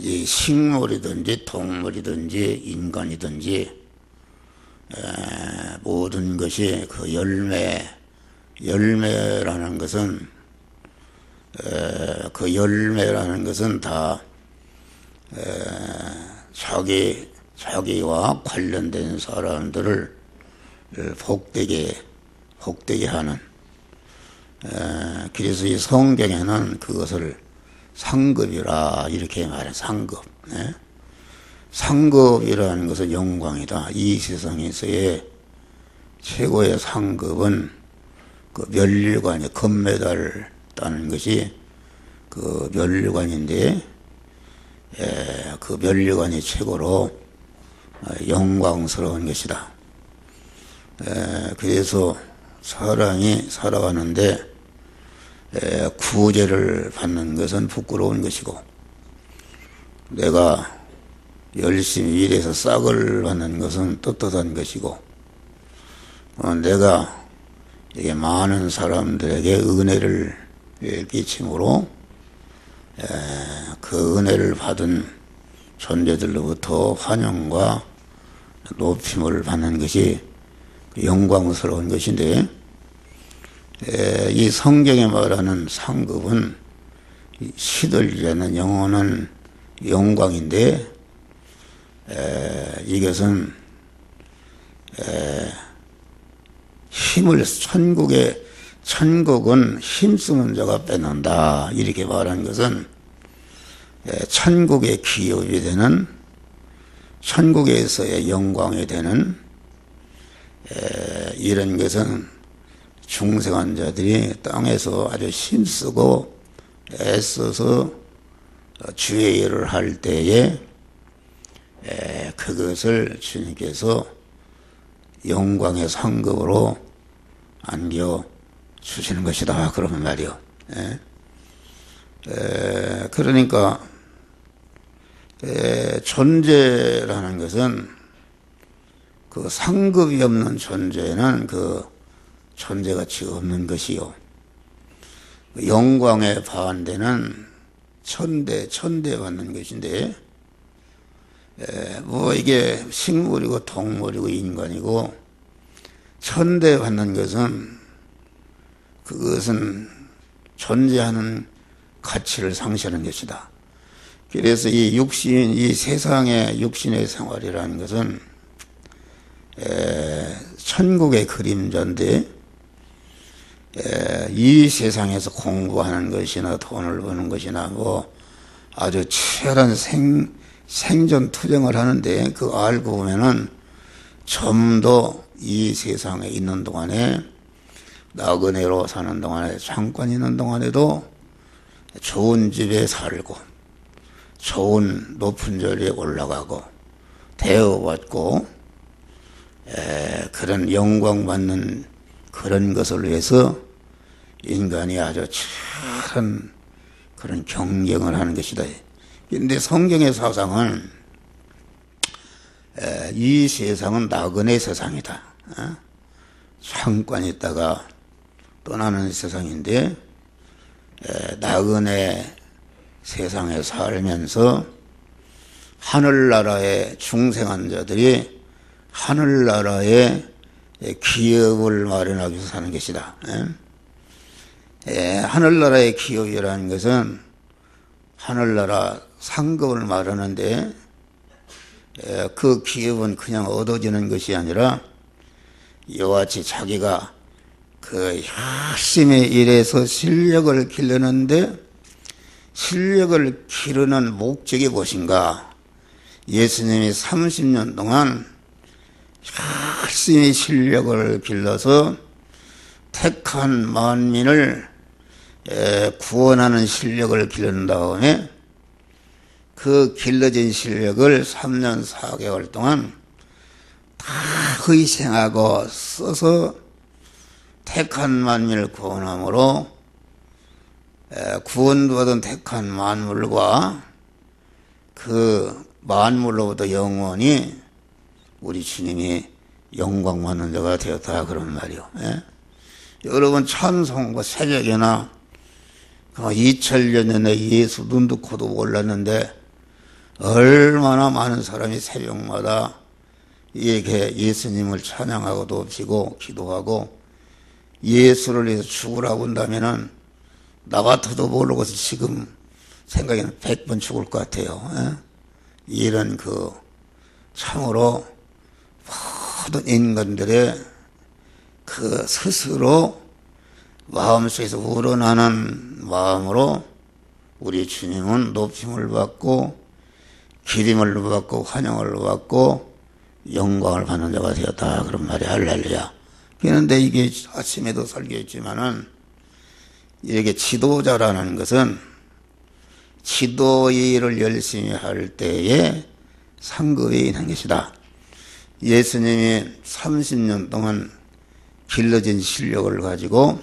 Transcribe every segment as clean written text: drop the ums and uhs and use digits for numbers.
이 식물이든지 동물이든지 인간이든지 모든 것이 그 열매라는 것은 그 열매라는 것은 다 자기와 관련된 사람들을 복되게 하는, 그래서 이 성경에는 그것을 상급이라 이렇게 말해. 상급. 상급이라는 것은 영광이다. 이 세상에서의 최고의 상급은 그 면류관이, 금메달 따는 것이 그 면류관인데, 그 면류관이 최고로 영광스러운 것이다. 그래서 사람이 살아가는데 구제를 받는 것은 부끄러운 것이고, 내가 열심히 일해서 싹을 받는 것은 떳떳한 것이고, 내가 이게 많은 사람들에게 은혜를 끼침으로 그 은혜를 받은 존재들로부터 환영과 높임을 받는 것이 영광스러운 것인데, 이 성경에 말하는 상급은 시들지 않는 영원한 영광인데, 이것은 힘을, 천국은 힘쓰는 자가 빼놓는다 이렇게 말한 것은, 천국의 기업이 되는, 천국에서의 영광이 되는 이런 것은 중생한 자들이 땅에서 아주 힘쓰고 애써서 주의 일을 할 때에 그것을 주님께서 영광의 상급으로 안겨주시는 것이다 그러면 말이요. 그러니까 존재라는 것은, 그 상급이 없는 존재는 그 존재가치 없는 것이요, 영광의 반대는 천대 받는 것인데, 뭐 이게 식물이고 동물이고 인간이고 천대 받는 것은, 그것은 존재하는 가치를 상실하는 것이다. 그래서 이 세상의 육신의 생활이라는 것은 천국의 그림자인데, 이 세상에서 공부하는 것이나 돈을 버는 것이나 뭐 아주 치열한 생존 투쟁을 하는데, 그거 알고 보면은 좀 더 이 세상에 있는 동안에, 나그네로 사는 동안에, 잠깐 있는 동안에도 좋은 집에 살고 좋은 높은 자리에 올라가고 대우받고 그런 영광받는 그런 것을 위해서 인간이 아주 치열한 그런 경쟁을 하는 것이다. 그런데 성경의 사상은 이 세상은 나그네 세상이다. 잠깐 있다가 떠나는 세상인데, 나그네 세상에 살면서 하늘나라의 중생한 자들이 하늘나라의 기업을 마련하기 위해서 사는 것이다. 하늘나라의 기업이라는 것은 하늘나라 상급을 말하는데, 그 기업은 그냥 얻어지는 것이 아니라 이와 같이 자기가 그 열심히 일해서 실력을 기르는데, 실력을 기르는 목적이 무엇인가? 예수님이 30년 동안 열심히 실력을 길러서 택한 만민을 구원하는 실력을 기른 다음에, 그 길러진 실력을 3년 4개월 동안 다 희생하고 써서 택한 만민을 구원함으로, 구원받은 택한 만물과 그 만물로부터 영원히 우리 주님이 영광받는 자가 되었다 그런 말이요. 여러분 찬송과 새벽이나 2000년 전에 예수 눈도 코도 몰랐는데 얼마나 많은 사람이 새벽마다 이렇게 예수님을 찬양하고 높이고 기도하고 예수를 위해서 죽으라고 한다면은 나 같아도 모르고서 지금 생각에는 100번 죽을 것 같아요. 이런 참으로 모든 인간들의 스스로 마음속에서 우러나는 마음으로 우리 주님은 높임을 받고 기림을 받고 환영을 받고 영광을 받는 자가 되었다 그런 말이 할렐루야. 그런데 이게 아침에도 설교했지만은 이렇게 지도자라는 것은 지도 일을 열심히 할 때에 상급이 있는 것이다. 예수님이 30년 동안 길러진 실력을 가지고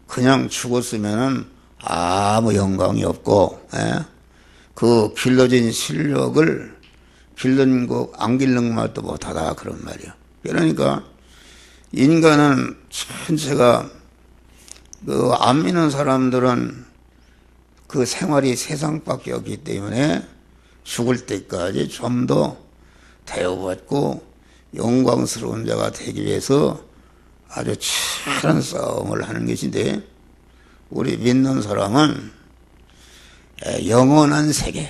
그냥 죽었으면은 아무 영광이 없고, 그 길러진 실력을 길른 거 안 길른 말도 못하다 그런 말이야. 그러니까 인간은 전체가 안 믿는 사람들은 그 생활이 세상밖에 없기 때문에 죽을 때까지 좀 더 대우받고 영광스러운 자가 되기 위해서 아주 치열한 싸움을 하는 것인데, 우리 믿는 사람은 영원한 세계,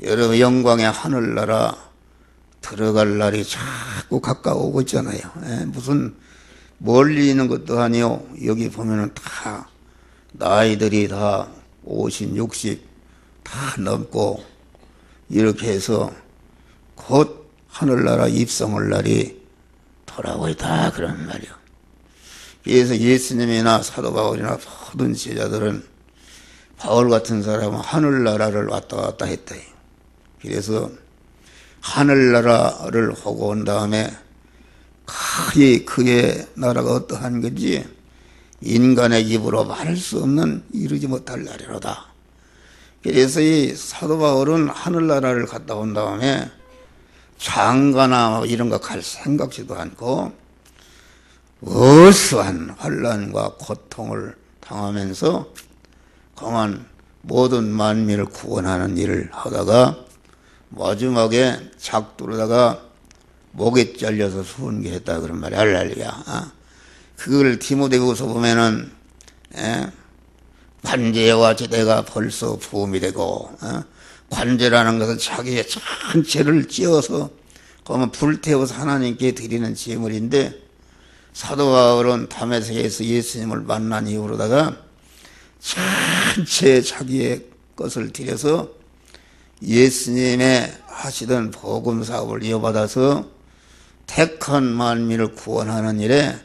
여러분 영광의 하늘나라 들어갈 날이 자꾸 가까워오고 있잖아요. 무슨 멀리 있는 것도 아니요. 여기 보면은 다 나이들이 다 50, 60 다 넘고 이렇게 해서 곧 하늘나라 입성할 날이 돌아오고 있다 그런 말이요. 그래서 예수님이나 사도 바울이나 모든 제자들은 바울 같은 사람은 하늘나라를 왔다 갔다 했다. 그래서 하늘나라를 보고 온 다음에 그의 나라가 어떠한 건지 인간의 입으로 말할 수 없는 이루지 못할 날이로다. 그래서 이 사도 바울은 하늘나라를 갔다 온 다음에 장가나 이런 거 갈 생각지도 않고 어수한 환난과 고통을 당하면서 그만 모든 만민을 구원하는 일을 하다가 마지막에 작두르다가 목에 잘려서 순교했다 그런 말이야. 할렐루야. 그걸 디모데후서 보면은 관제와 지대가 벌써 부음이 되고, 관제라는 것은 자기의 전체를 찧어서 그러면 불태워서 하나님께 드리는 제물인데, 사도 바울은 다메섹에서 예수님을 만난 이후로다가 전체 자기의 것을 드려서 예수님의 하시던 복음 사업을 이어받아서 택한 만민을 구원하는 일에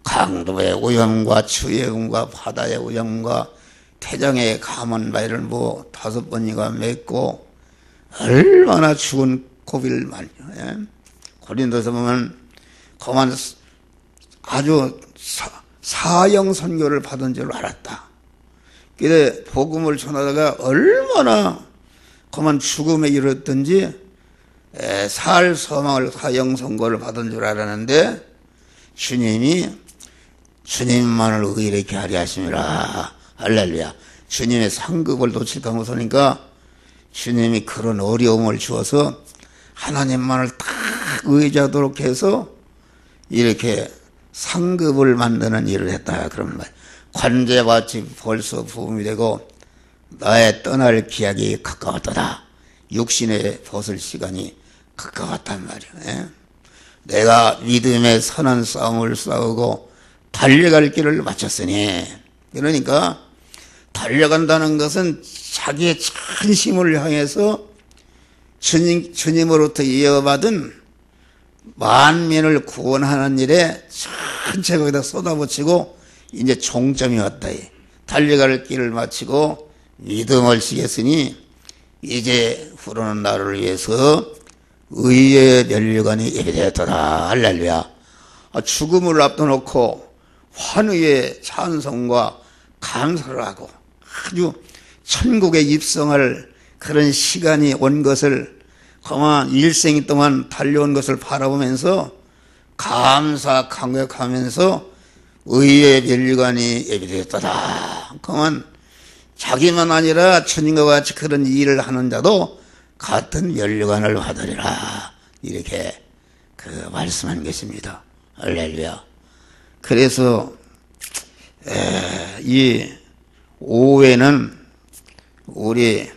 강도의 오염과 추의 음과 바다의 오염과 태장의 가문바위를 5번이가 맺고 얼마나 죽은 고비를 많이. 고린도서 보면 그만 아주 사형 선교를 받은 줄 알았다. 그래 복음을 전하다가 얼마나 그만 죽음에 이르렀든지 살 소망을 사형 선고를 받은 줄 알았는데 주님만을 의롭게 하리 하심이라. 할렐루야. 주님의 상급을 놓칠까 못하니까 주님이 그런 어려움을 주어서 하나님만을 딱 의지하도록 해서 이렇게 상급을 만드는 일을 했다 그런 말. 관제밭이 벌써 부음이 되고 나의 떠날 기약이 가까웠다. 육신에 벗을 시간이 가까웠단 말이야. 내가 믿음의 선한 싸움을 싸우고 달려갈 길을 마쳤으니. 그러니까 달려간다는 것은 자기의 전심을 향해서 주님으로부터 이어받은 만민을 구원하는 일에 전체 거기다 쏟아붙이고 이제 종점이 왔다. 달려갈 길을 마치고 믿음을 지겠으니 이제 후로는 나를 위해서 의의 면류관이 예비되었다. 할렐루야. 죽음을 앞둬놓고 환희의 찬송과 감사를 하고 아주 천국에 입성할 그런 시간이 온 것을 그만 일생 동안 달려온 것을 바라보면서 감사 감격하면서 의의 면류관이 예비되었다. 그만 자기만 아니라 주님과 같이 그런 일을 하는 자도 같은 면류관을 받으리라. 이렇게 말씀한 것입니다. 할렐루야. 그래서 이 오후에는 우리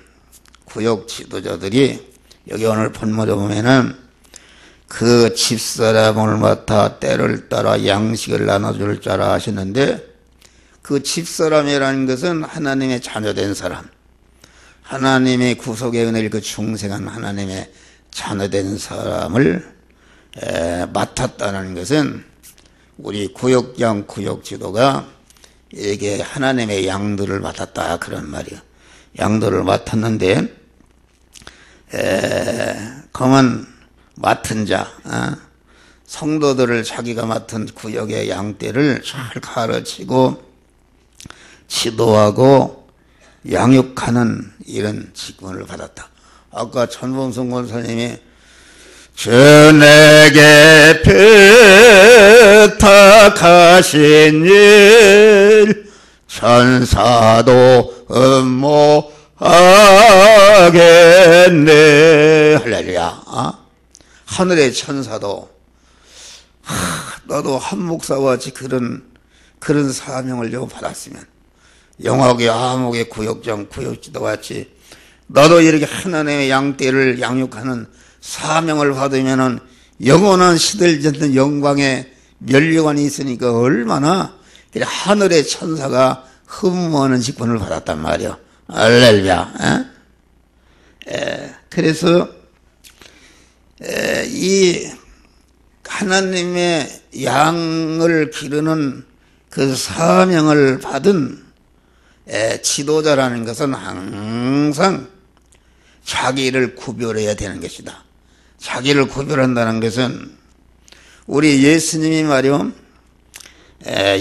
구역 지도자들이 여기 오늘 본문에 보면은 그 집사람을 맡아 때를 따라 양식을 나눠줄 자라 하시는데, 그 집사람이라는 것은 하나님의 자녀된 사람, 하나님의 구속의 은혜를 그 중생한 하나님의 자녀된 사람을 맡았다는 것은 우리 구역장 구역 지도가 이게 하나님의 양들을 맡았다 그런 말이에요. 양들을 맡았는데 그만 맡은 자, 성도들을 자기가 맡은 구역의 양떼를 잘 가르치고 지도하고 양육하는 이런 직분을 받았다. 아까 전봉성 권사님이 전에게 부탁하신 일 천사도 음모하겠네. 할렐루야. 하늘의 천사도 너도 한 목사와 같이 그런 사명을 좀 받았으면, 영화계 암흑의 구역장 구역지도 같이 너도 이렇게 하나님의 양떼를 양육하는 사명을 받으면은 영원한 시들지 않는 영광의 면류관이 있으니까 얼마나 하늘의 천사가 흠모하는 직분을 받았단 말이요. 할렐루야. 그래서 이 하나님의 양을 기르는 그 사명을 받은 지도자라는 것은 항상 자기를 구별해야 되는 것이다. 자기를 구별한다는 것은 우리 예수님이 말이요,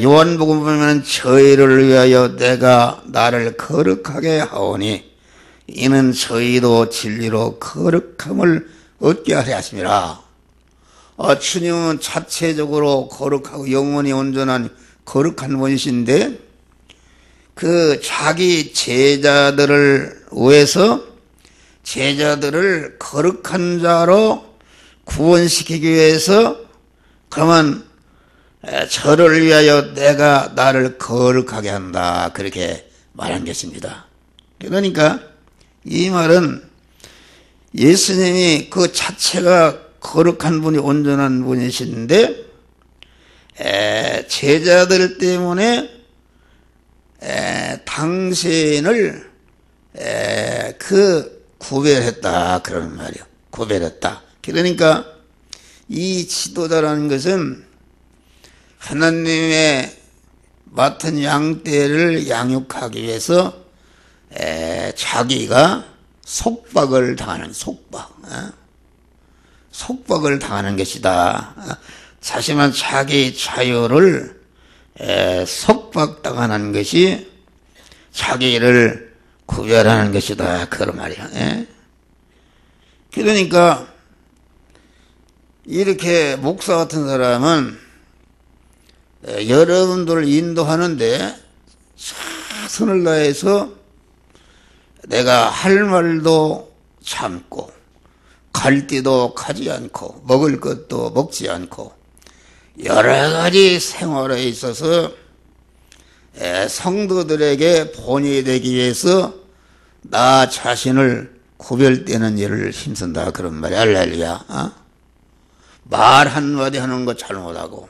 요한복음 보면 저희를 위하여 내가 나를 거룩하게 하오니 이는 저희도 진리로 거룩함을 얻게 하려 하심이라. 주님은 자체적으로 거룩하고 영원히 온전한 거룩한 분이신데 그 자기 제자들을 위해서 제자들을 거룩한 자로 구원시키기 위해서 그러면 저를 위하여 내가 나를 거룩하게 한다 그렇게 말한 것입니다. 그러니까 이 말은 예수님이 그 자체가 거룩한 분이 온전한 분이신데 제자들 때문에 당신을 구별했다 그런 말이요. 구별했다. 그러니까 이 지도자라는 것은 하나님의 맡은 양떼를 양육하기 위해서 자기가 속박을 당하는 속박을 당하는 것이다. 자신은 자기 자유를 속박당하는 것이 자기를 구별하는 것이다 그런 말이야. 그러니까 이렇게 목사 같은 사람은 여러분들을 인도하는데 최선을 다해서 내가 할 말도 참고 갈 데도 가지 않고 먹을 것도 먹지 않고 여러 가지 생활에 있어서 성도들에게 본이 되기 위해서 나 자신을 구별되는 일을 힘쓴다 그런 말이야. 할렐루야. 말 한마디 하는 거 잘못하고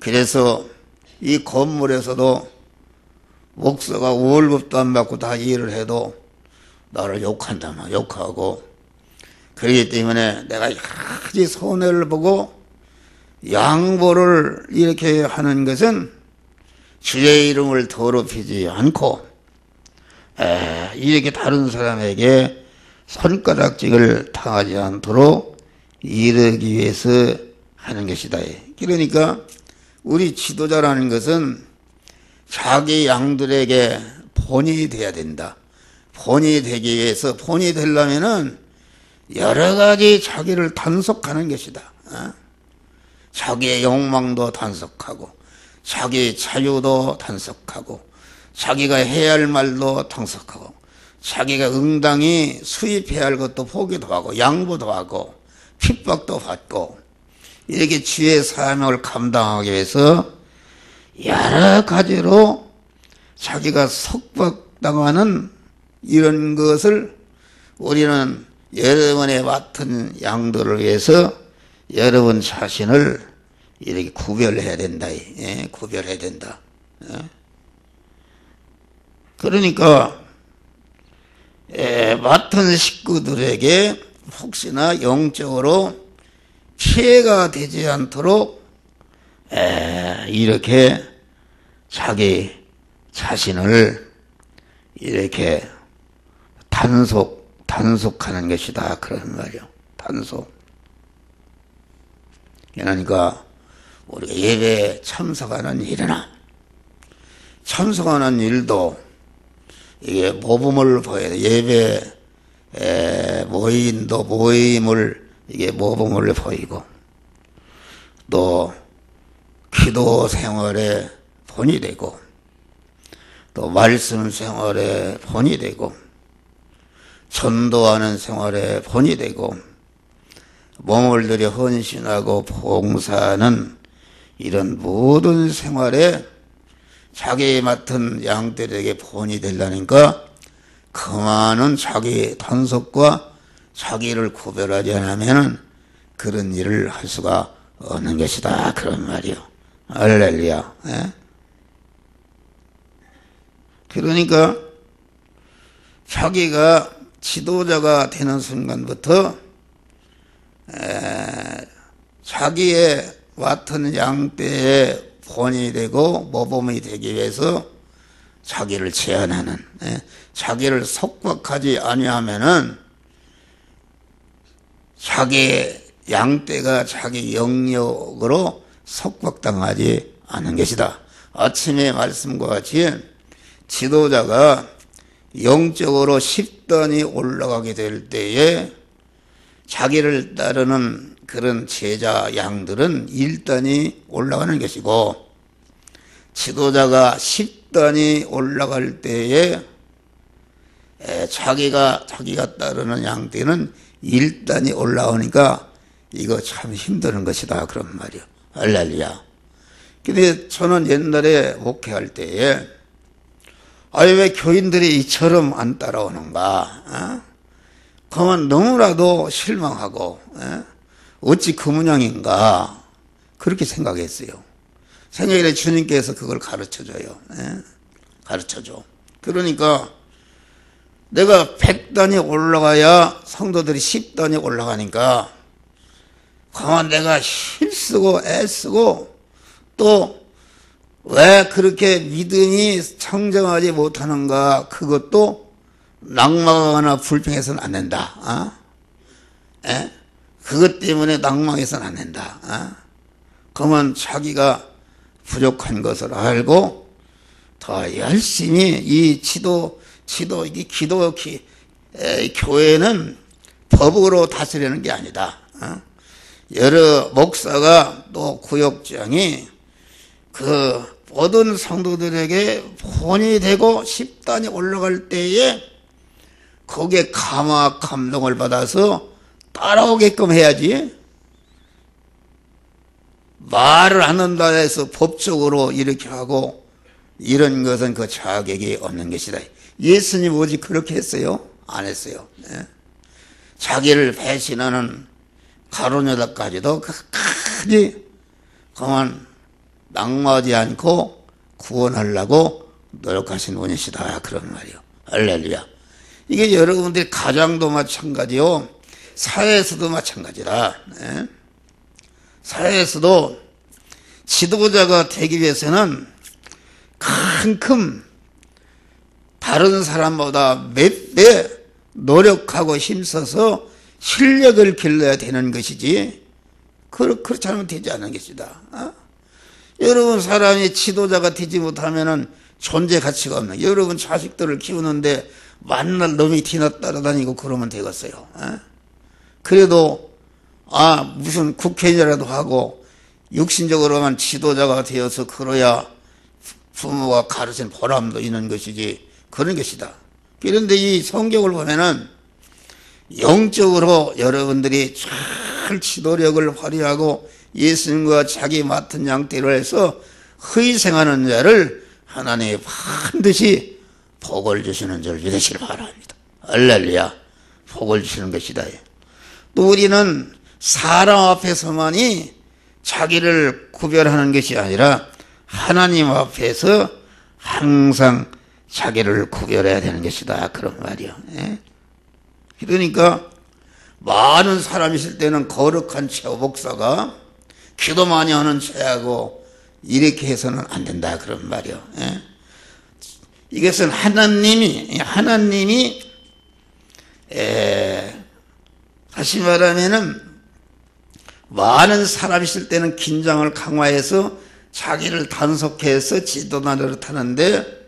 그래서 이 건물에서도 목사가 월급도 안 받고 다 일을 해도 나를 욕한다 욕하고 그렇기 때문에 내가 여러 가지 손해를 보고 양보를 이렇게 하는 것은 주의 이름을 더럽히지 않고 이렇게 다른 사람에게 손가락질을 당하지 않도록 이르기 위해서 하는 것이다. 그러니까 우리 지도자라는 것은 자기 양들에게 본이 돼야 된다. 본이 되기 위해서 본이 되려면은 여러 가지 자기를 단속하는 것이다. 자기의 욕망도 단속하고 자기 자유도 단속하고 자기가 해야 할 말도 통속하고 자기가 응당히 수입해야 할 것도 포기도 하고 양보도 하고 핍박도 받고 이렇게 주의 사명을 감당하기 위해서 여러 가지로 자기가 속박당하는 이런 것을 우리는 여러분의 맡은 양들을 위해서 여러분 자신을 이렇게 구별해야 된다. 구별해야 된다. 그러니까 맡은 식구들에게 혹시나 영적으로 피해가 되지 않도록 이렇게 자기 자신을 이렇게 단속하는 것이다. 그런 말이요. 단속. 그러니까 우리가 예배에 참석하는 일이나 참석하는 일도 이게 모범을 보여야 돼. 예배 모임도 모임을 이게 모범을 보이고 또 기도 생활에 본이 되고 또 말씀 생활에 본이 되고 전도하는 생활에 본이 되고 몸을 들여 헌신하고 봉사하는 이런 모든 생활에 자기 맡은 양들에게 본이 되려니까 그만은 자기 단속과 자기를 구별하지 않으면 그런 일을 할 수가 없는 것이다. 그런 말이요. 할렐루야. 그러니까 자기가 지도자가 되는 순간부터 자기의 맡은 양떼에 본이 되고 모범이 되기 위해서 자기를 제한하는, 자기를 속박하지 아니하면은 자기 양떼가 자기 영역으로 속박당하지 않은 것이다. 아침에 말씀과 같이 지도자가 영적으로 10단이 올라가게 될 때에 자기를 따르는 그런 제자 양들은 1단이 올라가는 것이고 지도자가 10단이 올라갈 때에 자기가 따르는 양들은 1단이 올라오니까 이거 참 힘드는 것이다. 그런 말이요. 할렐루야. 근데 저는 옛날에 목회할 때에 왜 교인들이 이처럼 안 따라오는가? 그만 너무나도 실망하고 어찌 그 모양인가 그렇게 생각했어요. 생각에 주님께서 그걸 가르쳐줘요. 가르쳐줘. 그러니까 내가 100단이 올라가야 성도들이 10단이 올라가니까 그만 내가 힘쓰고 애쓰고 또 왜 그렇게 믿음이 청정하지 못하는가 그것도 낙망하거나 불평해서는 안 된다. 그것 때문에 낙망해서는 안 된다. 그러면 자기가 부족한 것을 알고 더 열심히 이 교회는 법으로 다스리는 게 아니다. 여러 목사가 또 구역장이 그 모든 성도들에게 본이 되고 10단이 올라갈 때에 거기에 감동을 받아서 따라오게끔 해야지. 말을 안 한다 해서 법적으로 이렇게 하고 이런 것은 그 자격이 없는 것이다. 예수님 오직 그렇게 했어요? 안 했어요. 자기를 배신하는 가룟유다까지도 끝까지 그만 낙마하지 않고 구원하려고 노력하신 분이시다. 그런 말이요. 할렐루야. 이게 여러분들 가정도 마찬가지요. 사회에서도 마찬가지다. 사회에서도 지도자가 되기 위해서는 그만큼 다른 사람보다 몇 배 노력하고 힘써서 실력을 길러야 되는 것이지 그렇지 않으면 되지 않는 것이다. 여러분 사람이 지도자가 되지 못하면 존재 가치가 없는 여러분 자식들을 키우는데 만날 놈이 티나 따라다니고 그러면 되겠어요. 그래도 무슨 국회의원이라도 하고 육신적으로만 지도자가 되어서 그러야 부모가 가르친 보람도 있는 것이지 그런 것이다. 그런데 이 성경을 보면은 영적으로 여러분들이 잘 지도력을 발휘하고 예수님과 자기 맡은 양떼를 해서 희생하는 자를 하나님이 반드시 복을 주시는 줄 믿으시길 바랍니다. 할렐루야. 복을 주시는 것이다. 또 우리는 사람 앞에서만이 자기를 구별하는 것이 아니라 하나님 앞에서 항상 자기를 구별해야 되는 것이다. 그런 말이요. 그러니까 많은 사람이 있을 때는 거룩한 최 목사가 기도 많이 하는 최하고 이렇게 해서는 안 된다. 그런 말이요. 이것은 하나님이 다시 말하면은 많은 사람이 있을 때는 긴장을 강화해서 자기를 단속해서 지도나를 타는데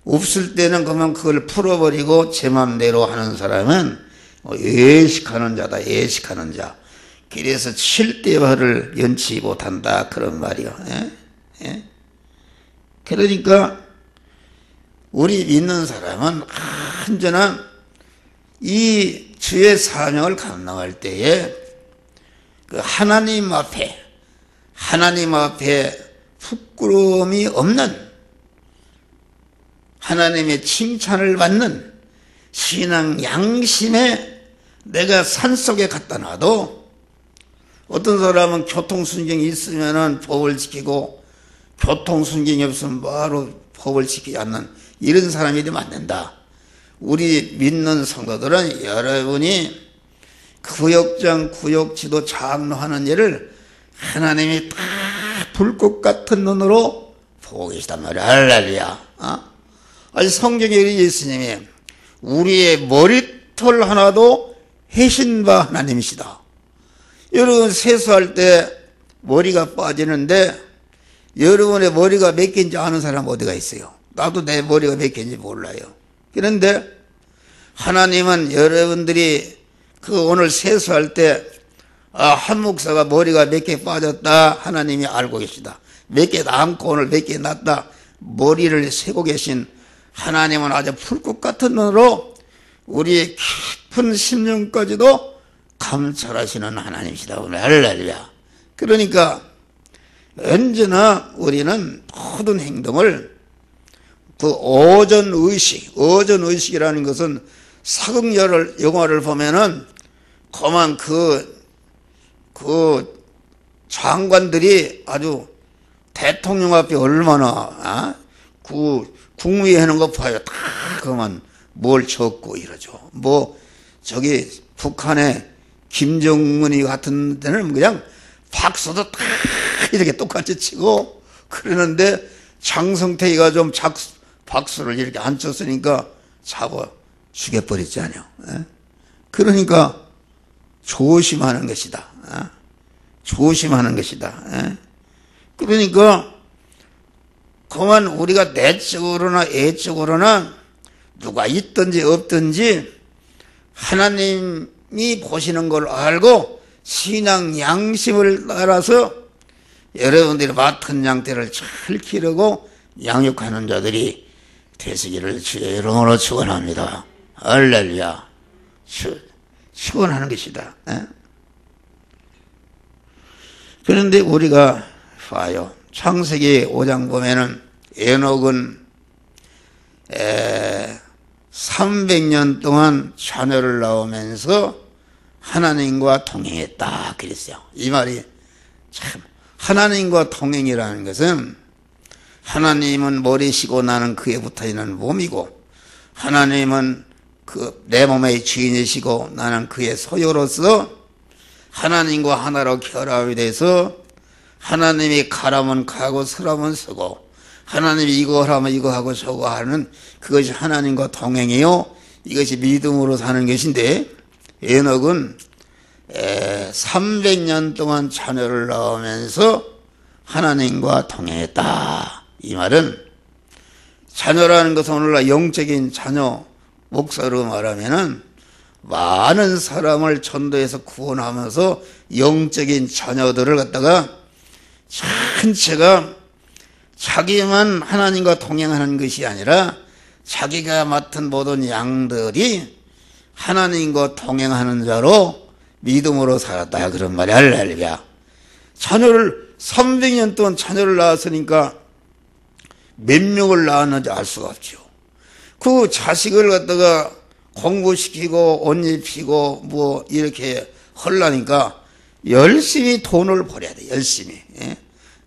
없을 때는 그만 그걸 풀어버리고 제 맘대로 하는 사람은 예식하는 자다. 예식하는 자. 그래서 7대화를 연치 못한다. 그런 말이요. 그러니까 우리 믿는 사람은 언제나 이 주의 사명을 감당할 때에 그 하나님 앞에 부끄러움이 없는 하나님의 칭찬을 받는 신앙 양심에 내가 산속에 갖다 놔도 어떤 사람은 교통순경이 있으면은 법을 지키고 교통순경이 없으면 바로 법을 지키지 않는 이런 사람이 되면 안 된다. 우리 믿는 성도들은 여러분이 구역장, 구역지도 장로하는 일을 하나님이 다 불꽃 같은 눈으로 보고 계시단 말이야. 할렐루야. 아니 성경에 예수님이 우리의 머리털 하나도 해신 바 하나님이시다. 여러분 세수할 때 머리가 빠지는데 여러분의 머리가 몇 개인지 아는 사람 어디가 있어요? 나도 내 머리가 몇 개인지 몰라요. 그런데 하나님은 여러분들이 그 오늘 세수할 때 한 목사가 머리가 몇 개 빠졌다 하나님이 알고 계시다. 몇 개 남고 오늘 몇 개 났다 머리를 세고 계신 하나님은 아주 풀꽃 같은 눈으로 우리의 깊은 심령까지도 감찰하시는 하나님이시다. 할렐루야. 그러니까 언제나 우리는 모든 행동을 그 어전의식이라는 것은 사극 영화를 보면은 그만 그 장관들이 아주 대통령 앞에 얼마나 국무회의 하는 거 봐요. 다 그만 뭘 적고 이러죠. 뭐 저기 북한의 김정은이 같은 데는 그냥 박수도 다 이렇게 똑같이 치고 그러는데 장성태이가 좀 박수를 이렇게 안 쳤으니까 잡아 죽여버렸잖아요. 그러니까 조심하는 것이다. 조심하는 것이다. 그러니까 그만 우리가 내적으로나 애적으로나 누가 있든지 없든지 하나님이 보시는 걸 알고 신앙 양심을 따라서 여러분들이 맡은 양떼를 잘 기르고 양육하는 자들이 되시기를 주의 이름으로 축원합니다. 할렐루야. 축원하는 것이다. 그런데 우리가 봐요. 창세기 5장 보면은 에녹은 300년 동안 자녀를 낳으면서 하나님과 동행했다 그랬어요. 이 말이 참 하나님과 동행이라는 것은 하나님은 머리시고 나는 그에 붙어있는 몸이고 하나님은 내 몸의 주인이시고 나는 그의 소유로서 하나님과 하나로 결합이 돼서 하나님이 가라면 가고 서라면 서고 하나님이 이거 하라면 이거 하고 저거 하는 그것이 하나님과 동행이요. 이것이 믿음으로 사는 것인데 에녹은 300년 동안 자녀를 낳으면서 하나님과 동행했다. 이 말은 자녀라는 것은 오늘날 영적인 자녀 목사로 말하면은 많은 사람을 전도해서 구원하면서 영적인 자녀들을 갖다가 전체가 자기만 하나님과 동행하는 것이 아니라 자기가 맡은 모든 양들이 하나님과 동행하는 자로 믿음으로 살았다 그런 말이야. 할렐루야. 자녀를 300년 동안 자녀를 낳았으니까 몇 명을 낳았는지 알 수가 없죠. 그 자식을 갖다가 공부시키고 옷 입히고 뭐 이렇게 하려니까 열심히 돈을 벌여야 돼. 열심히.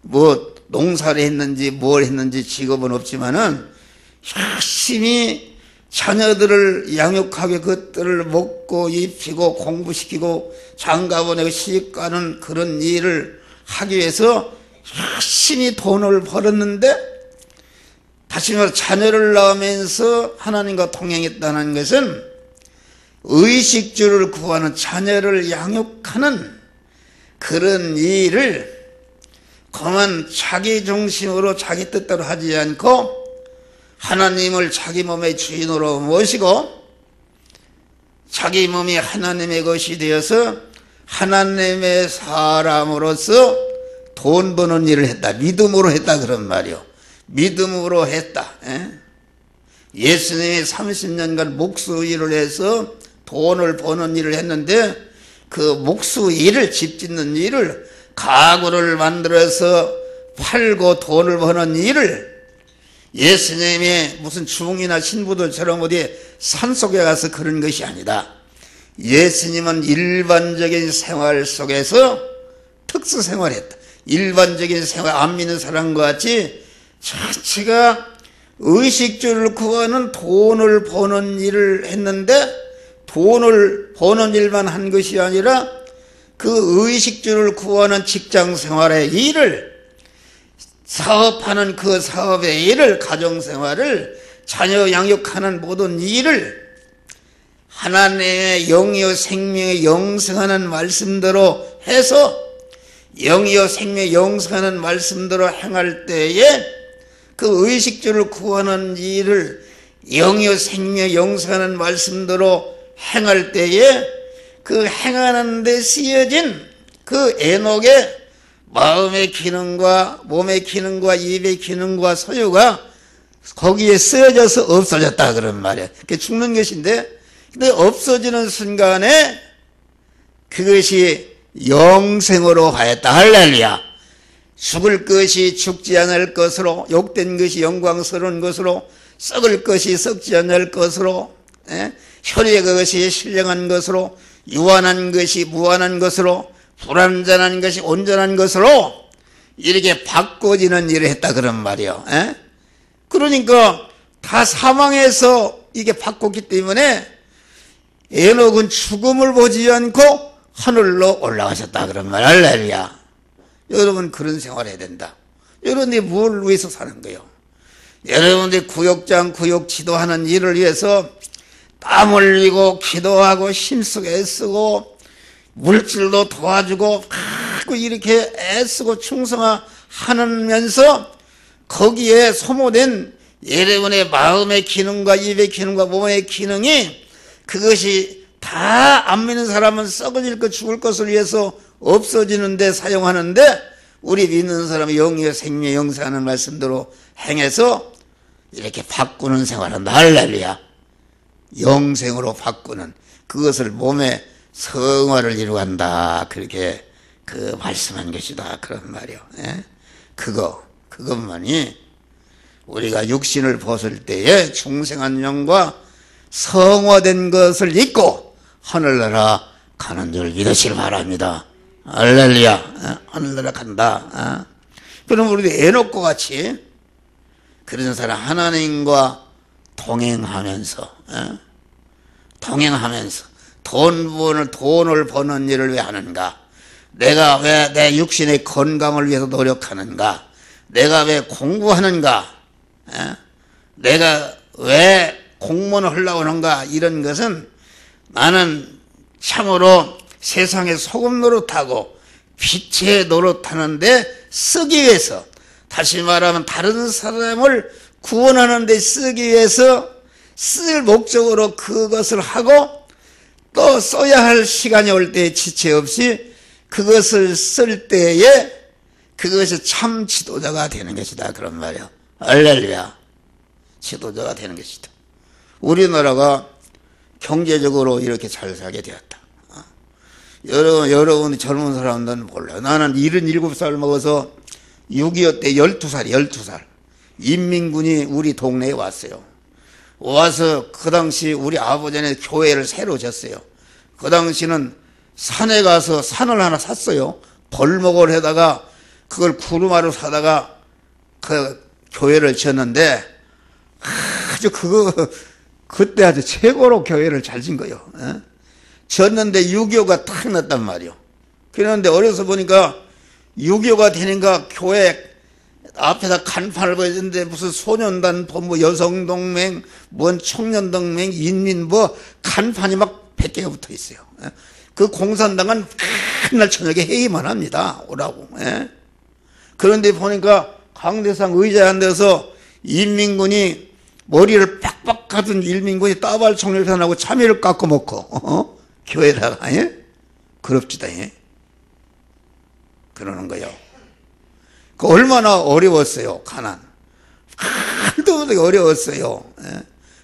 뭐 농사를 했는지 뭘 했는지 직업은 없지만은 열심히 자녀들을 양육하게 그것들을 먹고 입히고 공부시키고 장가 보내고 시집 가는 그런 일을 하기 위해서 열심히 돈을 벌었는데, 다시 말해서 자녀를 낳으면서 하나님과 동행했다는 것은 의식주를 구하는 자녀를 양육하는 그런 일을 그만 자기 중심으로 자기 뜻대로 하지 않고 하나님을 자기 몸의 주인으로 모시고 자기 몸이 하나님의 것이 되어서 하나님의 사람으로서 돈 버는 일을 했다. 믿음으로 했다 그런 말이요. 믿음으로 했다. 예수님이 30년간 목수 일을 해서 돈을 버는 일을 했는데 그 목수 일을, 집 짓는 일을, 가구를 만들어서 팔고 돈을 버는 일을 예수님이 무슨 중이나 신부들처럼 어디 산속에 가서 그런 것이 아니다. 예수님은 일반적인 생활 속에서 특수 생활했다. 일반적인 생활, 안 믿는 사람과 같이 자체가 의식주를 구하는 돈을 버는 일을 했는데, 돈을 버는 일만 한 것이 아니라 그 의식주를 구하는 직장 생활의 일을, 사업하는 그 사업의 일을, 가정생활을, 자녀 양육하는 모든 일을 하나님의 영이요 생명의 영생하는 말씀대로 해서 영이요 생명의 영생하는 말씀대로 행할 때에 그 의식주를 구하는 일을 영이요 생명의 영생하는 말씀대로 행할 때에 그 행하는 데 쓰여진 그 에녹의 마음의 기능과 몸의 기능과 입의 기능과 소유가 거기에 쓰여져서 없어졌다 그런 말이야. 그게 죽는 것인데, 근데 없어지는 순간에 그것이 영생으로 하였다. 할렐루야. 죽을 것이 죽지 않을 것으로, 욕된 것이 영광스러운 것으로, 썩을 것이 썩지 않을 것으로, 혈의 것이 신령한 것으로, 유한한 것이 무한한 것으로, 불완전한 것이 온전한 것으로 이렇게 바꿔지는 일을 했다 그런 말이요. 그러니까 다 사망해서 이게 바꿨기 때문에 에녹은 죽음을 보지 않고 하늘로 올라가셨다 그런 말. 할렐루야. 여러분 그런 생활해야 된다. 여러분이 뭘 위해서 사는 거예요? 여러분들이 구역장 구역 지도하는 일을 위해서 땀 흘리고 기도하고 힘쓰고 애쓰고 물질도 도와주고 이렇게 애쓰고 충성하면서 거기에 소모된 여러분의 마음의 기능과 입의 기능과 몸의 기능이 그것이 다 안 믿는 사람은 썩어질 것 죽을 것을 위해서 없어지는데 사용하는데, 우리 믿는 사람은 영이요 생명 영생하는 말씀대로 행해서 이렇게 바꾸는 생활한다. 할렐루야. 영생으로 바꾸는 그것을 몸에 성화를 이루간다. 그렇게 그 말씀한 것이다. 그런 말이요. 그것만이 우리가 육신을 벗을 때에 중생한 영과 성화된 것을 잊고 하늘나라 가는 줄 믿으시기 바랍니다. 할렐루야. 하늘나라 간다. 그럼 우리도 에녹과 같이 그런 사람 하나님과 동행하면서 돈을 버는 일을 왜 하는가? 내가 왜 내 육신의 건강을 위해서 노력하는가? 내가 왜 공부하는가? 내가 왜 공무원을 하려고 하는가? 이런 것은 나는 참으로 세상에 소금 노릇하고 빛의 노릇하는데 쓰기 위해서, 다시 말하면 다른 사람을 구원하는 데 쓰기 위해서 쓸 목적으로 그것을 하고, 또 써야 할 시간이 올 때에 지체 없이 그것을 쓸 때에 그것이 참 지도자가 되는 것이다. 그런 말이요. 할렐루야. 지도자가 되는 것이다. 우리나라가 경제적으로 이렇게 잘 살게 되었다. 여러분 젊은 사람들은 몰라요. 나는 77살 먹어서 6.25 때 12살. 인민군이 우리 동네에 왔어요. 와서 그 당시 우리 아버지는 교회를 새로 졌어요. 그 당시는 산에 가서 산을 하나 샀어요. 벌목을 해다가 그걸 구루마루 사다가 그 교회를 졌는데 아주 그때 아주 최고로 교회를 잘 진 거예요. 졌는데 6.25가 탁 났단 말이요. 그런데 어려서 보니까 6.25가 되니까 교회 앞에다 간판을 보여주는데 무슨 소년단 본부 여성동맹 뭔 청년동맹 인민 뭐 간판이 막 100개가 붙어 있어요. 그 공산당은 맨날 저녁에 회의만 합니다. 오라고. 그런데 보니까 강대상 의자에 앉아서 인민군이 머리를 빡빡 가든 인민군이 따발 총력탄하고 참외를 깎아 먹고 교회다가 그럽지다. 그러는 거예요. 그 얼마나 어려웠어요. 가난. 말도 못하게 어려웠어요.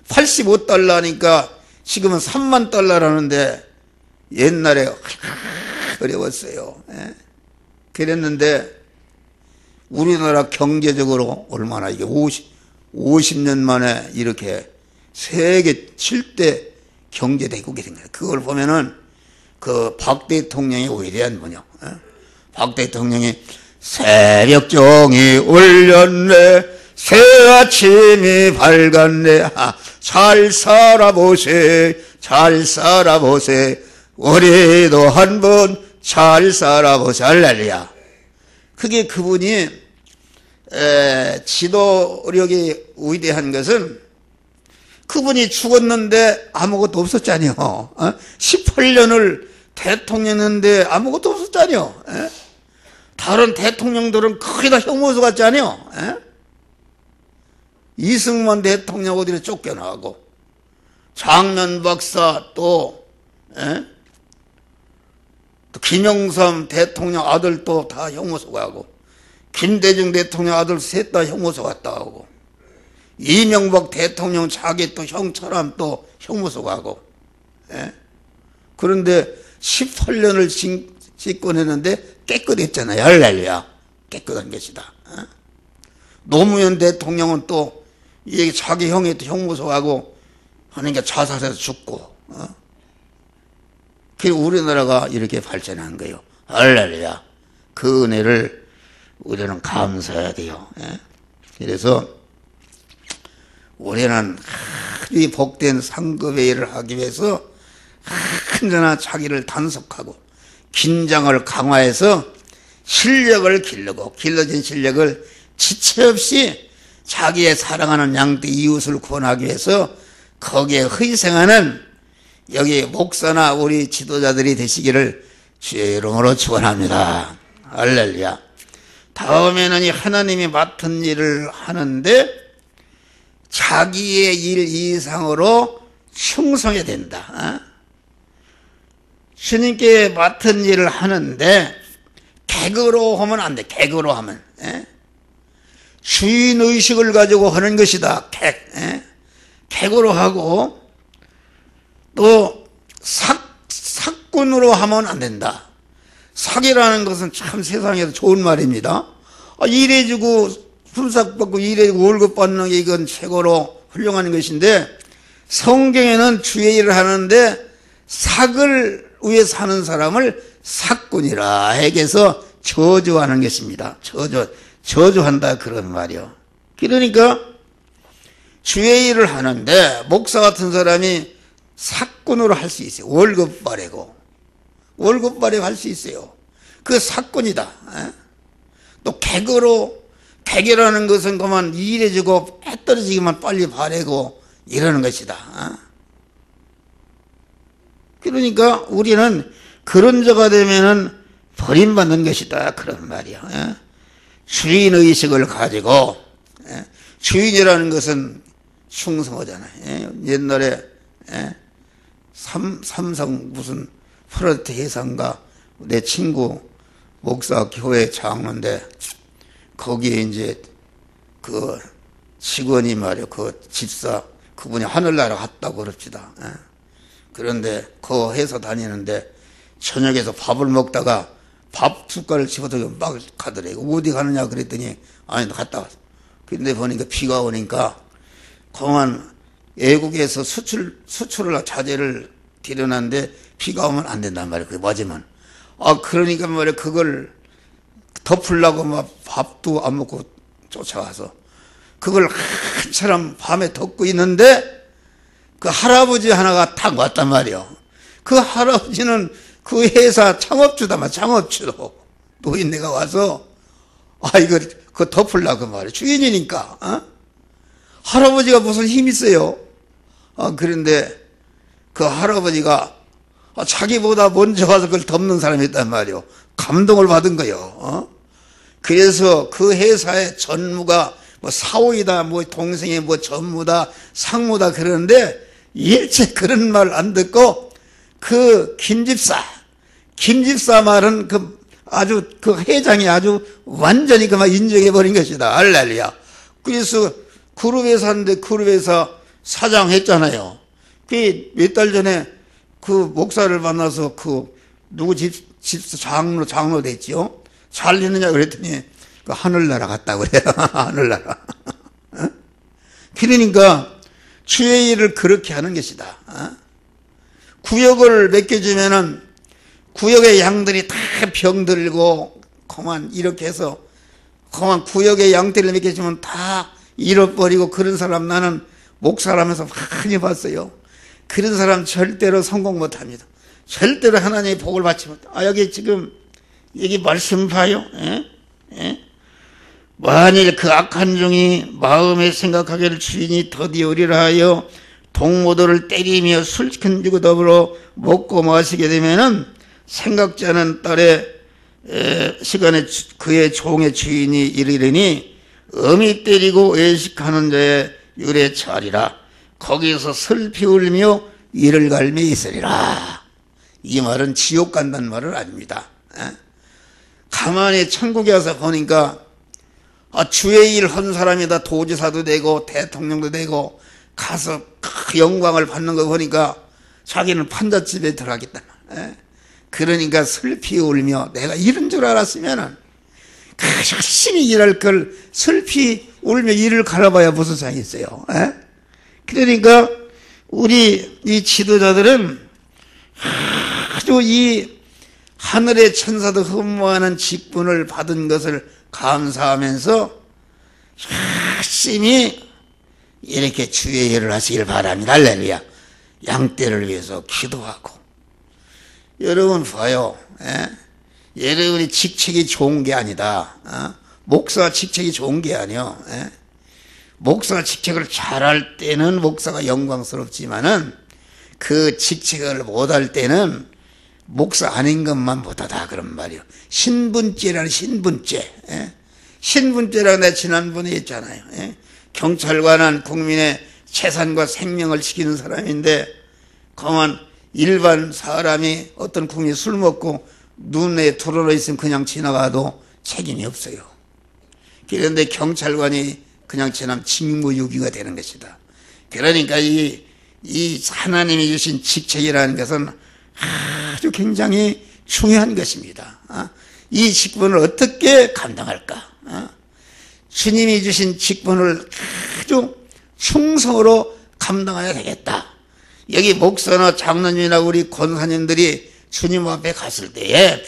85달러니까 지금은 3만 달러라는데 옛날에 어려웠어요. 그랬는데 우리나라 경제적으로 얼마나 이게 50년 만에 이렇게 세계 7대 경제 대국이 된 거예요. 그걸 보면은 그 박 대통령의 위대한 분이요. 박 대통령이 새벽종이 울렸네 새 아침이 밝았네 잘 살아보세 잘 살아보세 우리도 한번 잘 살아보세 할렐루야. 그게 그분이 지도력이 위대한 것은 그분이 죽었는데 아무것도 없었잖아요. 18년을 대통령이었는데 아무것도 없었잖아요. 다른 대통령들은 거의 다 형무소 같잖아요. 이승만 대통령 어디로 쫓겨나고 장면 박사 또 김영삼 대통령 아들도 다 형무소 가고 김대중 대통령 아들 셋 다 형무소 갔다 오고 이명박 대통령 자기 또 형처럼 또 형무소 가고 그런데 18년을 집권했는데 깨끗했잖아요. 할렐루야. 깨끗한 것이다. 노무현 대통령은 또 이게 자기 형이 또 형무소 가고 하는 게 자살해서 죽고 그리고 우리나라가 이렇게 발전한 거예요. 할렐루야. 그 은혜를 우리는 감사해야 돼요. 그래서 우리는 이 복된 상급의 일을 하기 위해서 언제나 자기를 단속하고 긴장을 강화해서 실력을 기르고 길러진 실력을 지체 없이 자기의 사랑하는 양떼 이웃을 구원하기 위해서 거기에 희생하는 여기 목사나 우리 지도자들이 되시기를 주의 이름으로 축원합니다. 할렐루야. 다음에는 이 하나님이 맡은 일을 하는데 자기의 일 이상으로 충성해야 된다. 주님께 맡은 일을 하는데 객으로 하면 안 돼. 객으로 하면 주인의식을 가지고 하는 것이다. 객으로 하고 또 삭군으로 하면 안 된다. 삭이라는 것은 참 세상에서 좋은 말입니다. 일해주고 품삯받고 일해주고 월급 받는 게 이건 최고로 훌륭한 것인데 성경에는 주의 일을 하는데 삭을 위해서 하는 사람을 삭군이라 해서 저주하는 것입니다. 저주한다 그런 말이요. 그러니까 주의 일을 하는데 목사 같은 사람이 삭군으로 할 수 있어요. 월급 발해고 할 수 있어요. 그 삭군이다. 또 객이라는 것은 그만 일해주고 해 떨어지기만 빨리 바래고 이러는 것이다. 그러니까 우리는 그런 자가 되면은 버림받는 것이다 그런 말이야. 주인의식을 가지고 주인이라는 것은 충성하잖아요. 옛날에 삼성 무슨 프로젝트 회사인가 내 친구 목사 교회 장로인데 거기에 이제 그 직원이 말이야 그 집사 그분이 하늘나라 갔다고 그럽시다. 그런데 그 회사 다니는데 저녁에서 밥을 먹다가 밥 숟갈을 집어서 막 가더래요. 어디 가느냐 그랬더니 아니 갔다 왔어. 근데 보니까 비가 오니까 공안 외국에서 수출을 자재를 들여놨는데 비가 오면 안 된단 말이에요. 그게 맞으면. 그러니까 말이야 그걸 덮으려고 막 밥도 안 먹고 쫓아가서 그걸 한처럼 밤에 덮고 있는데 그 할아버지 하나가 탁 왔단 말이에요. 그 할아버지는 그 회사 창업주다, 창업주. 노인네가 와서, 이거, 그거 덮으려고 말이에요. 주인이니까, 할아버지가 무슨 힘이 있어요. 그런데 그 할아버지가 자기보다 먼저 와서 그걸 덮는 사람이 있단 말이에요. 감동을 받은 거예요. 그래서 그 회사의 전무가 뭐 사오이다, 뭐 동생의 뭐 전무다, 상무다 그러는데 일체 그런 말 안 듣고 그 김집사 말은 그 회장이 아주 완전히 그만 인정해버린 것이다. 알랄리야. 그래서 그룹회사인데 그룹회사 사장 했잖아요. 그 몇 달 전에 그 목사를 만나서 누구 집사 장로 됐지요? 잘 했느냐 그랬더니 그 하늘나라 갔다고 그래요. 하늘나라. 그러니까 주의 일을 그렇게 하는 것이다. 구역을 맡겨주면은 구역의 양들이 다 병들고 그만 이렇게 해서 그만 구역의 양들을 맡겨주면 다 잃어버리고 그런 사람 나는 목사라면서 많이 봤어요. 그런 사람 절대로 성공 못합니다. 절대로 하나님의 복을 받지 못해. 여기 지금 여기 말씀 봐요. 만일 그 악한 종이 마음에 생각하기를 주인이 더디오리라 하여 동무들을 때리며 술 끊주고 더불어 먹고 마시게 되면은 생각지 않은 딸의 시간에 그의 종의 주인이 이르리니 엄히 때리고 외식하는 자의 유래 처하리라. 거기서 슬피 울며 이를 갈며 있으리라. 이 말은 지옥 간다는 말은 아닙니다. 가만히 천국에 와서 보니까 주의 일 한 사람이다. 도지사도 되고 대통령도 되고 가서 그 영광을 받는 거 보니까 자기는 판잣집에 들어가겠다. 그러니까 슬피 울며 내가 이런 줄 알았으면은 열심히 일할 걸 슬피 울며 일을 갈아봐야 무슨 상이 있어요. 그러니까 우리 이 지도자들은 아주 이 하늘의 천사도 흠모하는 직분을 받은 것을 감사하면서 열심히 이렇게 주의 일을 하시길 바랍니다. 할렐루야. 양떼를 위해서 기도하고. 여러분 봐요. 여러분이 직책이 좋은 게 아니다. 목사 직책이 좋은 게 아니요. 목사 직책을 잘할 때는 목사가 영광스럽지만은 그 직책을 못할 때는 목사 아닌 것만 못하다 그런 말이요. 신분죄라는 신분죄. 신분죄라고 내가 지난번에 했잖아요. 경찰관은 국민의 재산과 생명을 지키는 사람인데 그만 일반 사람이 어떤 국민이 술 먹고 눈에 들어져 있으면 그냥 지나가도 책임이 없어요. 그런데 경찰관이 그냥 지나면 직무유기가 되는 것이다. 그러니까 이 하나님이 주신 직책이라는 것은 아주 굉장히 중요한 것입니다. 이 직분을 어떻게 감당할까? 주님이 주신 직분을 아주 충성으로 감당해야 되겠다. 여기 목사나 장로님이나 우리 권사님들이 주님 앞에 갔을 때에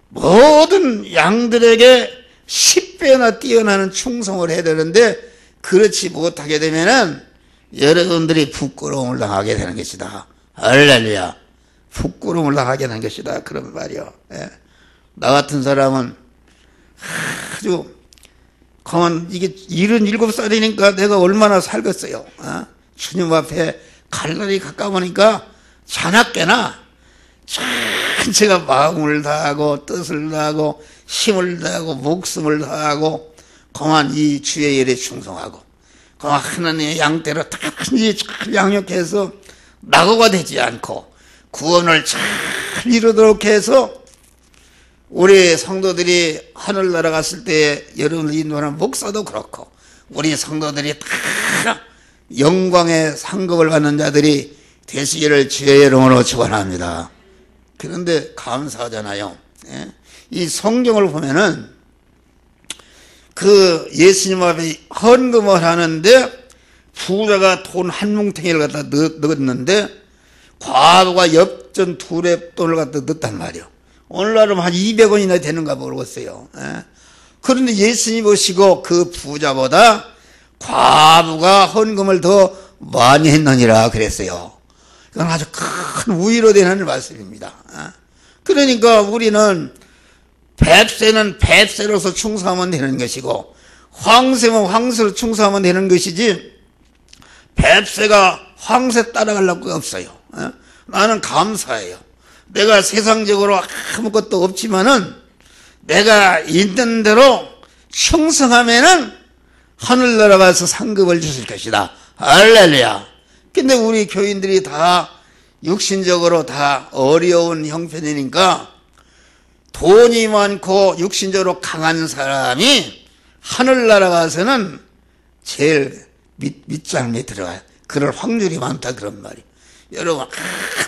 모든 양들에게 10배나 뛰어나는 충성을 해야 되는데 그렇지 못하게 되면은 여러분들이 부끄러움을 당하게 되는 것이다. 할렐루야. 부끄러움을 당하게 되는 것이다. 그런 말이요. 나 같은 사람은 아주 그만 이게 77살이니까 내가 얼마나 살겠어요. 주님 앞에 갈 날이 가까우니까 자나깨나 전체가 마음을 다하고 뜻을 다하고 힘을 다하고 목숨을 다하고 그만 이 주의 일에 충성하고 그만 하나님의 양떼로 단지 잘 양육해서 낙오가 되지 않고 구원을 잘 이루도록 해서 우리 성도들이 하늘나라 갔을 때 여러분을 인도하는 목사도 그렇고 우리 성도들이 다 영광의 상급을 받는 자들이 되시기를 주의 이름으로 축원합니다. 그런데 감사하잖아요. 이 성경을 보면은 그 예수님 앞에 헌금을 하는데 부자가 돈 한 뭉텅이를 갖다 넣었는데 과부가 엽전 2랩돈을 갖다 넣었단 말이에요. 오늘날은 한 200원이나 되는가 모르겠어요. 그런데 예수님 보시고 그 부자보다 과부가 헌금을 더 많이 했느니라 그랬어요. 그건 아주 큰 우위로 되는 말씀입니다. 그러니까 우리는 뱁새는 뱁새로서 충성하면 되는 것이고 황새는 황새로 충성하면 되는 것이지 뱁새가 황새 따라가려고 없어요. 나는 감사해요. 내가 세상적으로 아무것도 없지만은 내가 있는 대로 충성하면은 하늘나라 가서 상급을 주실 것이다. 할렐루야. 근데 우리 교인들이 다 육신적으로 다 어려운 형편이니까 돈이 많고 육신적으로 강한 사람이 하늘나라 가서는 제일 밑장에 들어가요. 그럴 확률이 많다 그런 말이에요. 여러분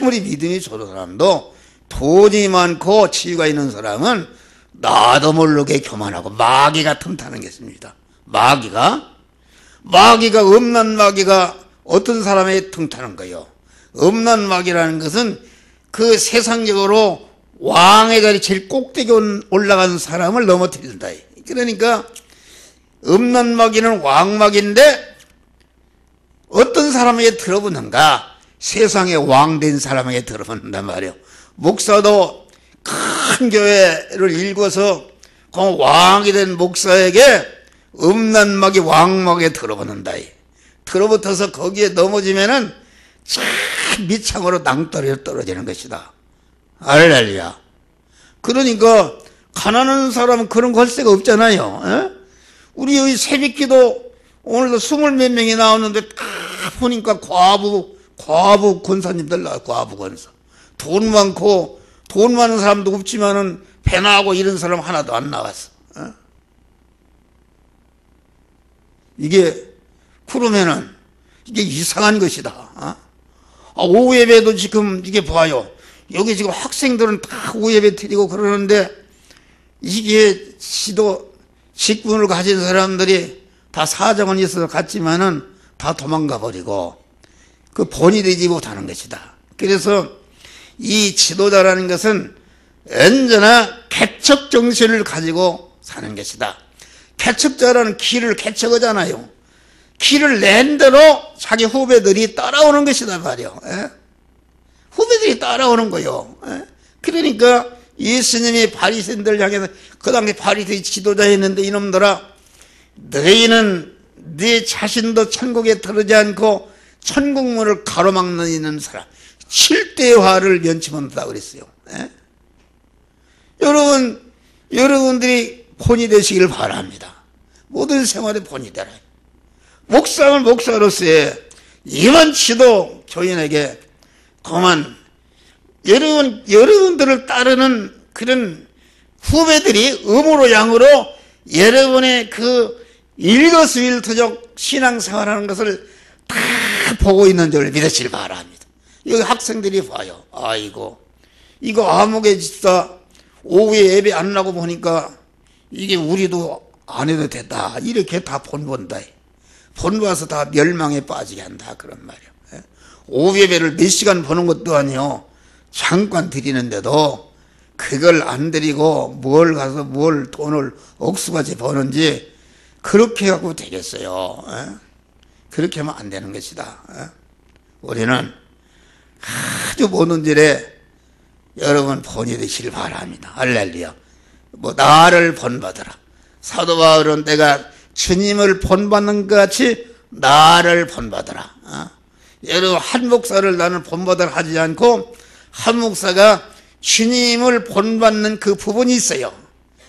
아무리 믿음이 좋은 사람도 돈이 많고 지위가 있는 사람은 나도 모르게 교만하고 마귀가 틈타는 게 있습니다. 마귀가 음란 마귀가 어떤 사람의 틈타는 거예요. 음란 마귀라는 것은 그 세상적으로 왕의 자리 제일 꼭대기 올라간 사람을 넘어뜨린다. 그러니까 음란 마귀는 왕마귀인데 어떤 사람에게 들어붙는가? 세상의 왕된 사람에게 들어붙는단 말이에요. 목사도 큰 교회를 일궈서 그 왕이 된 목사에게 음란마귀 왕마귀에 들어붙는다. 들어붙어서 거기에 넘어지면은 참 밑창으로 낭떠러지로 떨어지는 것이다. 할렐루야. 그러니까 가난한 사람은 그런 걸새가 없잖아요. 우리 여기 새벽기도 오늘도 20몇 명이 나오는데 다 보니까 과부 권사님들 나와. 과부 권사. 돈 많은 사람도 없지만은 배 나고 이런 사람 하나도 안 나왔어. 이게 그러면은 이게 이상한 것이다. 오후 예배도 지금 이게 봐요. 여기 지금 학생들은 다 오후 예배 드리고 그러는데 이게 직분을 가진 사람들이 다 사정은 있어서 갔지만은 다 도망가 버리고 그 본이 되지 못하는 것이다. 그래서 이 지도자라는 것은 언제나 개척 정신을 가지고 사는 것이다. 개척자라는 길을 개척하잖아요. 길을 낸 대로 자기 후배들이 따라오는 것이다 말이요. 후배들이 따라오는 거요. 그러니까 예수님이 바리새인들 향해서 그 당시 바리새 지도자였는데 이놈들아 너희는 네 자신도 천국에 들어오지 않고 천국문을 가로막는 있는 사람 7대 화를 면치 못한다 그랬어요. 여러분들이 본이 되시길 바랍니다. 모든 생활에 본이 되라. 목사는 목사로서의 이만 지도 교인에게 그만 여러분들을 따르는 그런 후배들이 음으로 양으로 여러분의 그 일거수일투족 신앙생활하는 것을 다 보고 있는 줄 믿으시길 바랍니다. 여기 학생들이 봐요. 아이고 이거 암흑의 집사 오후에 예배 안 나고 보니까 이게 우리도 안 해도 됐다. 이렇게 다 본본다. 본봐서 다 멸망에 빠지게 한다. 그런 말이에요. 오후 예배를 몇 시간 보는 것도 아니요. 잠깐 드리는데도 그걸 안 드리고 뭘 가서 뭘 돈을 억수같이 버는지 그렇게 하고 되겠어요. 그렇게 하면 안 되는 것이다. 우리는 아주 모든 일에 여러분 본이 되시길 바랍니다. 할렐루야. 나를 본받으라. 사도 바울은 내가 주님을 본받는 것 같이 나를 본받으라. 여러분 한 목사를 나는 본받으라 하지 않고 한 목사가 주님을 본받는 그 부분이 있어요.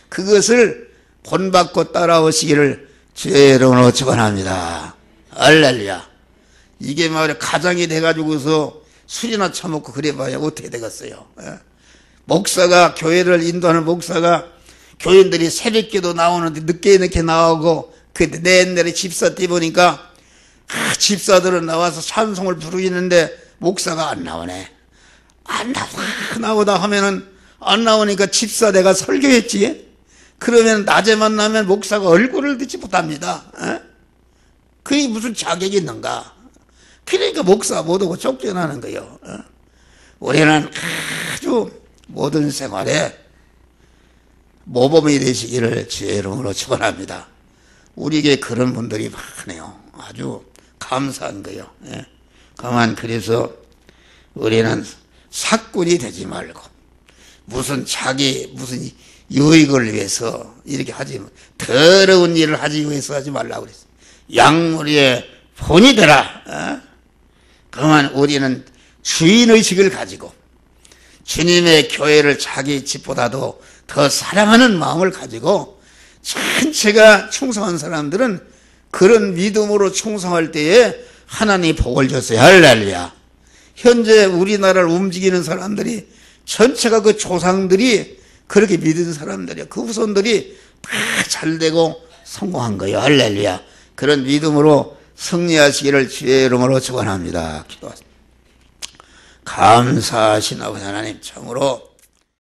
그것을 본받고 따라오시기를 주의 이름으로 축원합니다. 할렐루야. 이게 말이야 가장이 돼가지고서 술이나 처먹고 그래봐야 어떻게 되겠어요. 목사가, 교회를 인도하는 목사가 교인들이 새벽기도 나오는데 늦게 나오고 그때 내내 집사 때 보니까 집사들은 나와서 찬송을 부르기는데 목사가 안 나오네. 안 나오다 하면은 안 나오니까 집사 내가 설교했지. 그러면 낮에 만나면 목사가 얼굴을 듣지 못합니다. 그게 무슨 자격이 있는가? 그러니까 목사 못 오고 쫓겨나는 거예요. 우리는 아주 모든 생활에 모범이 되시기를 주의 이름으로 축원합니다. 우리에게 그런 분들이 많아요. 아주 감사한 거예요. 다만 그래서 우리는 사꾼이 되지 말고 무슨 유익을 위해서 이렇게 하지, 더러운 일을 하기 위해서 하지 말라고 그랬어요. 양무리의 본이 되라. 그만 우리는 주인의식을 가지고 주님의 교회를 자기 집보다도 더 사랑하는 마음을 가지고 전체가 충성한 사람들은 그런 믿음으로 충성할 때에 하나님이 복을 줬어요. 할렐루야. 현재 우리나라를 움직이는 사람들이 전체가 그 조상들이 그렇게 믿은 사람들이야. 그 후손들이 다 잘되고 성공한 거예요. 할렐루야. 그런 믿음으로 승리하시기를 주의 이름으로 축원합니다. 기도하십니다. 감사하신 아버지 하나님, 참으로